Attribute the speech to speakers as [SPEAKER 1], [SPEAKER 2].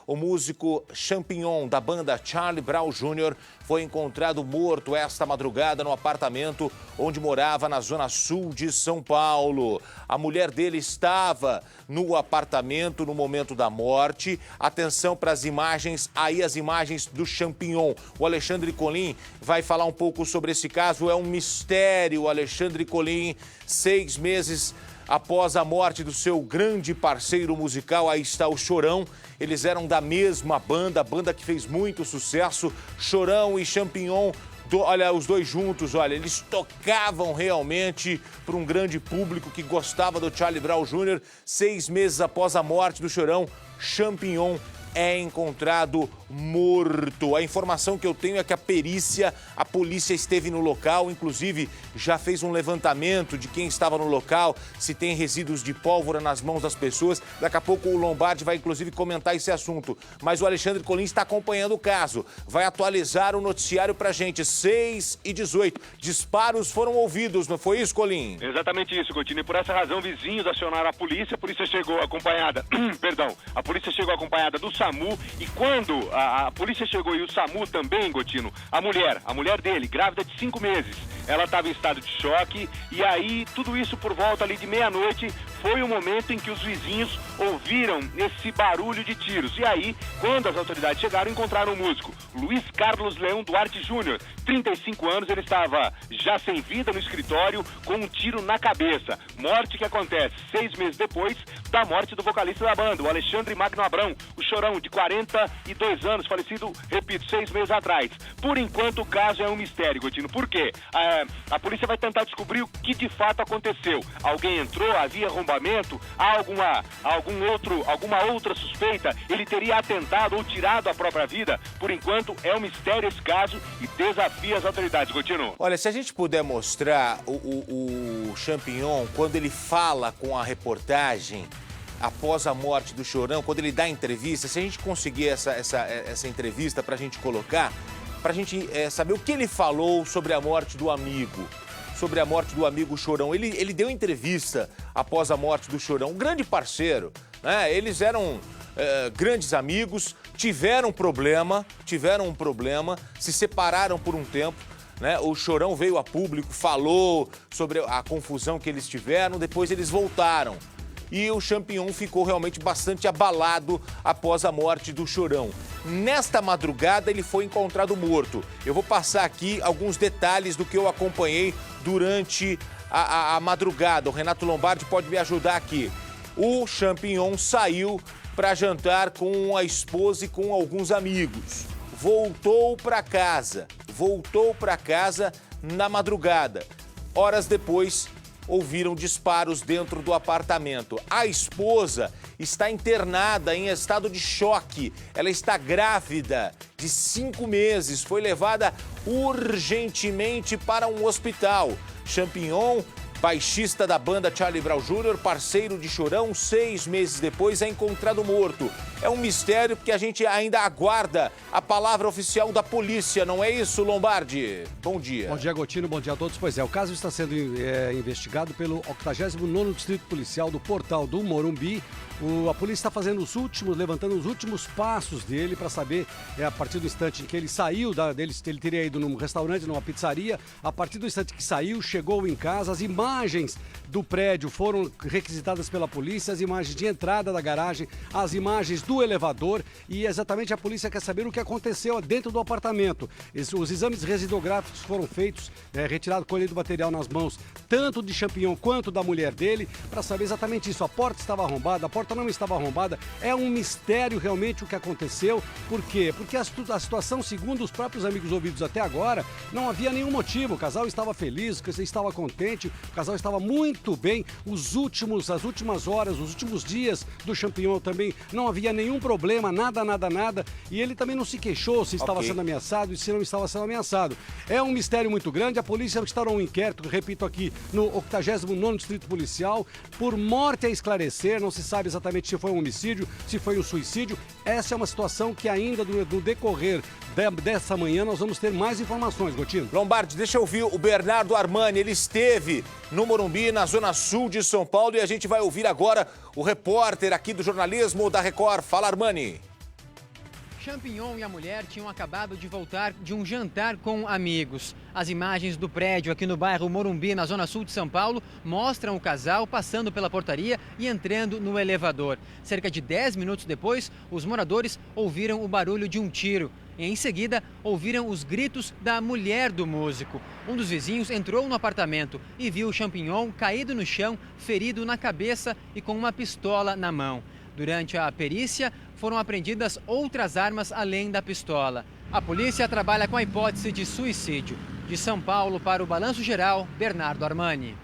[SPEAKER 1] O músico Champignon, da banda Charlie Brown Jr., foi encontrado morto esta madrugada no apartamento onde morava na zona sul de São Paulo. A mulher dele estava no apartamento no momento da morte. Atenção para as imagens, aí as imagens do Champignon. O Alexandre Colim vai falar um pouco sobre esse caso. É um mistério, Alexandre Colim, 6 meses após a morte do seu grande parceiro musical. Aí está o Chorão. Eles eram da mesma banda, a banda que fez muito sucesso. Chorão e Champignon, olha, os dois juntos, olha, eles tocavam realmente para um grande público que gostava do Charlie Brown Jr. 6 meses após a morte do Chorão, Champignon é encontrado morto. A informação que eu tenho é que a polícia esteve no local, inclusive já fez um levantamento de quem estava no local, se tem resíduos de pólvora nas mãos das pessoas. Daqui a pouco o Lombardi vai inclusive comentar esse assunto. Mas o Alexandre Colim está acompanhando o caso, vai atualizar o noticiário pra gente. 6h18, disparos foram ouvidos, não foi isso, Colim?
[SPEAKER 2] Exatamente isso, Gotino. E por essa razão, vizinhos acionaram a polícia chegou acompanhada, a polícia chegou acompanhada do SAMU, e quando a polícia chegou e o SAMU também, Gotino, a mulher dele, grávida de 5 meses, ela estava em estado de choque, e aí tudo isso por volta ali de meia-noite foi o momento em que os vizinhos ouviram esse barulho de tiros. E aí, quando as autoridades chegaram, encontraram o músico Luiz Carlos Leão Duarte Júnior, 35 anos, ele estava já sem vida no escritório com um tiro na cabeça. Morte que acontece 6 meses depois da morte do vocalista da banda, o Alexandre Magno Abrão, o Chorão, de 42 anos, falecido, repito, 6 meses atrás. Por enquanto, o caso é um mistério, Gotino. Por quê? A polícia vai tentar descobrir o que de fato aconteceu. Alguém entrou, havia arrombamento, há alguma outra suspeita, ele teria atentado ou tirado a própria vida. Por enquanto, é um mistério esse caso e desafia as autoridades, Gotino.
[SPEAKER 1] Olha, se a gente puder mostrar o Champignon, quando ele fala com a reportagem após a morte do Chorão, quando ele dá entrevista, se a gente conseguir essa entrevista pra gente colocar, pra gente saber o que ele falou sobre a morte do amigo. Sobre a morte do amigo Chorão. Ele deu entrevista após a morte do Chorão, um grande parceiro, né? Eles eram grandes amigos, tiveram um problema, se separaram por um tempo, né? O Chorão veio a público, falou sobre a confusão que eles tiveram, depois eles voltaram. E o Champignon ficou realmente bastante abalado após a morte do Chorão. Nesta madrugada, ele foi encontrado morto. Eu vou passar aqui alguns detalhes do que eu acompanhei durante a madrugada. O Renato Lombardi pode me ajudar aqui. O Champignon saiu para jantar com a esposa e com alguns amigos. Voltou para casa na madrugada. Horas depois, ouviram disparos dentro do apartamento. A esposa está internada em estado de choque. Ela está grávida de 5 meses. Foi levada urgentemente para um hospital. Champignon, baixista da banda Charlie Brown Jr., parceiro de Chorão, 6 meses depois é encontrado morto. É um mistério porque a gente ainda aguarda a palavra oficial da polícia, não é isso, Lombardi? Bom dia.
[SPEAKER 3] Bom dia, Gotino, bom dia a todos. Pois é, o caso está sendo investigado pelo 89º Distrito Policial do Portal do Morumbi. A polícia está levantando os últimos passos dele para saber, a partir do instante em que ele saiu, ele teria ido num restaurante, numa pizzaria, a partir do instante que saiu, chegou em casa, as imagens do prédio foram requisitadas pela polícia, as imagens de entrada da garagem, as imagens do elevador, e exatamente a polícia quer saber o que aconteceu dentro do apartamento. Os exames residográficos foram feitos, retirado, colhido material nas mãos, tanto de Champignon quanto da mulher dele, para saber exatamente isso. A porta estava arrombada, a porta não estava arrombada. É um mistério realmente o que aconteceu. Por quê? Porque a situação, segundo os próprios amigos ouvidos até agora, não havia nenhum motivo. O casal estava feliz, o casal estava contente, o casal estava muito bem. As últimas horas, os últimos dias do Champignon também não havia nenhum problema, nada. E ele também não se queixou se estava sendo ameaçado e se não estava sendo ameaçado. É um mistério muito grande. A polícia instaurou um inquérito, repito aqui, no 89º Distrito Policial, por morte a esclarecer. Não se sabe exatamente se foi um homicídio, se foi um suicídio. Essa é uma situação que ainda no decorrer dessa manhã nós vamos ter mais informações, Gotino.
[SPEAKER 1] Lombardi, deixa eu ouvir o Bernardo Armani. Ele esteve no Morumbi, na zona sul de São Paulo, e a gente vai ouvir agora o repórter aqui do jornalismo da Record. Fala, Armani.
[SPEAKER 4] Champignon e a mulher tinham acabado de voltar de um jantar com amigos. As imagens do prédio aqui no bairro Morumbi, na zona sul de São Paulo, mostram o casal passando pela portaria e entrando no elevador. Cerca de 10 minutos depois, os moradores ouviram o barulho de um tiro. E em seguida, ouviram os gritos da mulher do músico. Um dos vizinhos entrou no apartamento e viu o Champignon caído no chão, ferido na cabeça e com uma pistola na mão. Durante a perícia, foram apreendidas outras armas além da pistola. A polícia trabalha com a hipótese de suicídio. De São Paulo para o Balanço Geral, Bernardo Armani.